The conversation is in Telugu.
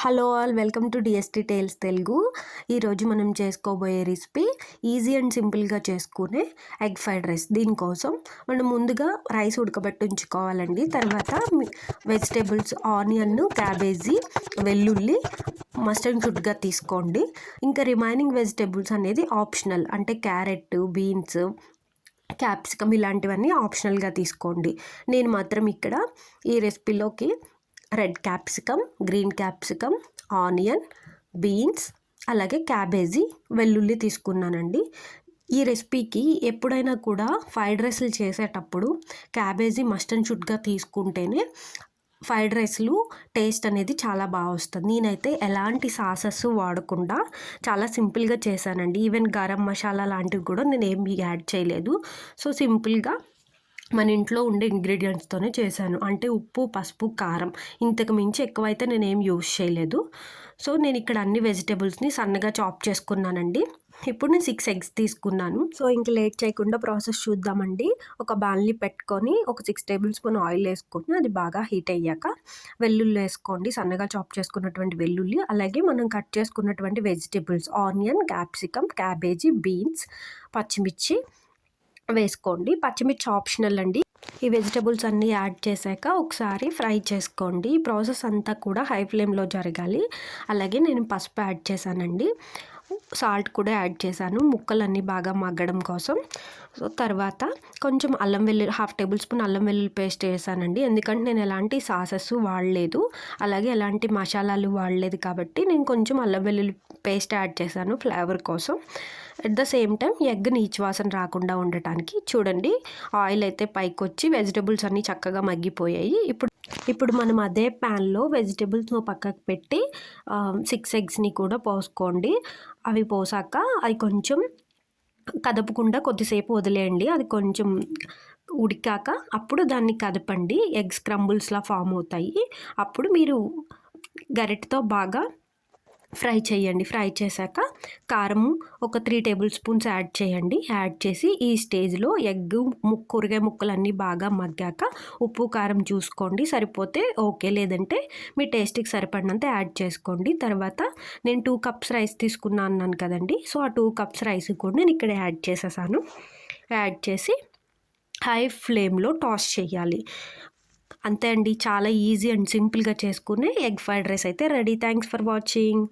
Hello all, welcome to DST tales Telugu. ఈరోజు మనం చేసుకోబోయే రెసిపీ ఈజీ అండ్ సింపుల్గా చేసుకునే ఎగ్ ఫ్రైడ్ రైస్. దీనికోసం మనం ముందుగా రైస్ ఉడకబెట్టి ఉంచుకోవాలండి. తర్వాత వెజిటేబుల్స్ ఆనియన్, క్యాబేజీ, వెల్లుల్లి మస్ట్ అండ్ షుడ్గా తీసుకోండి. ఇంకా రిమైనింగ్ వెజిటేబుల్స్ అనేది ఆప్షనల్, అంటే క్యారెట్, బీన్స్, క్యాప్సికమ్ ఇలాంటివన్నీ ఆప్షనల్గా తీసుకోండి. నేను మాత్రం ఇక్కడ ఈ రెసిపీలోకి red capsicum, green capsicum, onion, beans, అలాగే క్యాబేజీ, వెల్లుల్లి తీసుకున్నానండి. ఈ రెసిపీకి ఎప్పుడైనా కూడా ఫ్రైడ్ రైస్లు చేసేటప్పుడు క్యాబేజీ మస్ట్ అండ్ షుడ్గా తీసుకుంటేనే ఫ్రైడ్ రైస్లు టేస్ట్ అనేది చాలా బాగా వస్తుంది. నేనైతే ఎలాంటి సాసెస్ వాడకుండా చాలా సింపుల్గా చేశానండి. ఈవెన్ గరం మసాలా లాంటివి కూడా నేను ఏమి యాడ్ చేయలేదు. సో సింపుల్గా మన ఇంట్లో ఉండే ఇంగ్రీడియంట్స్తోనే చేశాను. అంటే ఉప్పు, పసుపు, కారం, ఇంతకు మించి ఎక్కువైతే నేను ఏం యూస్ చేయలేదు. సో నేను ఇక్కడ అన్ని వెజిటేబుల్స్ని సన్నగా చాప్ చేసుకున్నానండి. ఇప్పుడు నేను 6 ఎగ్స్ తీసుకున్నాను. సో ఇంక లేట్ చేయకుండా ప్రాసెస్ చూద్దామండి. ఒక బాణలి పెట్టుకొని ఒక 6 టేబుల్ స్పూన్ ఆయిల్ వేసుకొని అది బాగా హీట్ అయ్యాక వెల్లుల్లి వేసుకోండి. సన్నగా చాప్ చేసుకున్నటువంటి వెల్లుల్లి, అలాగే మనం కట్ చేసుకున్నటువంటి vegetables onion, capsicum, cabbage, beans, పచ్చిమిర్చి వేసుకోండి. పచ్చిమిర్చి ఆప్షనల్ అండి. ఈ వెజిటబుల్స్ అన్నీ యాడ్ చేశాక ఒకసారి ఫ్రై చేసుకోండి. ఈ ప్రాసెస్ అంతా కూడా హై ఫ్లేమ్లో జరగాలి. అలాగే నేను పసుపు యాడ్ చేశానండి, సాల్ట్ కూడా యాడ్ చేశాను ముక్కలన్నీ బాగా మగ్గడం కోసం. సో తర్వాత కొంచెం అల్లం వెల్లుల్లి, 1/2 టేబుల్ స్పూన్ అల్లం వెల్లుల్లి పేస్ట్ వేసానండి. ఎందుకంటే నేను ఎలాంటి సాసెస్ వాడలేదు, అలాగే ఎలాంటి మసాలాలు వాడలేదు కాబట్టి నేను కొంచెం అల్లం వెల్లుల్లి పేస్ట్ యాడ్ చేశాను ఫ్లేవర్ కోసం. At the same time egg నీచు వాసన రాకుండా ఉండటానికి. చూడండి, ఆయిల్ అయితే పైకి వచ్చి వెజిటబుల్స్ అన్నీ చక్కగా మగ్గిపోయాయి. ఇప్పుడు మనం అదే ప్యాన్లో వెజిటబుల్స్ పక్కకు పెట్టి 6 ఎగ్స్ని కూడా పోసుకోండి. అవి పోసాక అవి కొంచెం కదపకుండా కొద్దిసేపు వదిలేయండి. అది కొంచెం ఉడికాక అప్పుడు దాన్ని కదపండి. ఎగ్స్ క్రంబుల్స్లా ఫామ్ అవుతాయి. అప్పుడు మీరు గరిటతో బాగా ఫ్రై చేయండి. ఫ్రై చేశాక కారం ఒక 3 టేబుల్ స్పూన్స్ యాడ్ చేయండి. యాడ్ చేసి ఈ స్టేజ్లో ఎగ్ కూరగాయ ముక్కలన్నీ బాగా మగ్గాక ఉప్పు, కారం చూసుకోండి. సరిపోతే ఓకే, లేదంటే మీ టేస్ట్కి సరిపడినంత యాడ్ చేసుకోండి. తర్వాత నేను 2 కప్స్ రైస్ తీసుకున్నాను అన్నాను కదండి. సో ఆ 2 కప్స్ రైస్ కూడా నేను ఇక్కడ యాడ్ చేసేసాను. యాడ్ చేసి హై ఫ్లేమ్లో టాస్ చేయాలి. అంతే అండి, చాలా ఈజీ అండ్ సింపుల్గా చేసుకునే ఎగ్ ఫ్రైడ్ రైస్ అయితే రెడీ. Thanks for watching.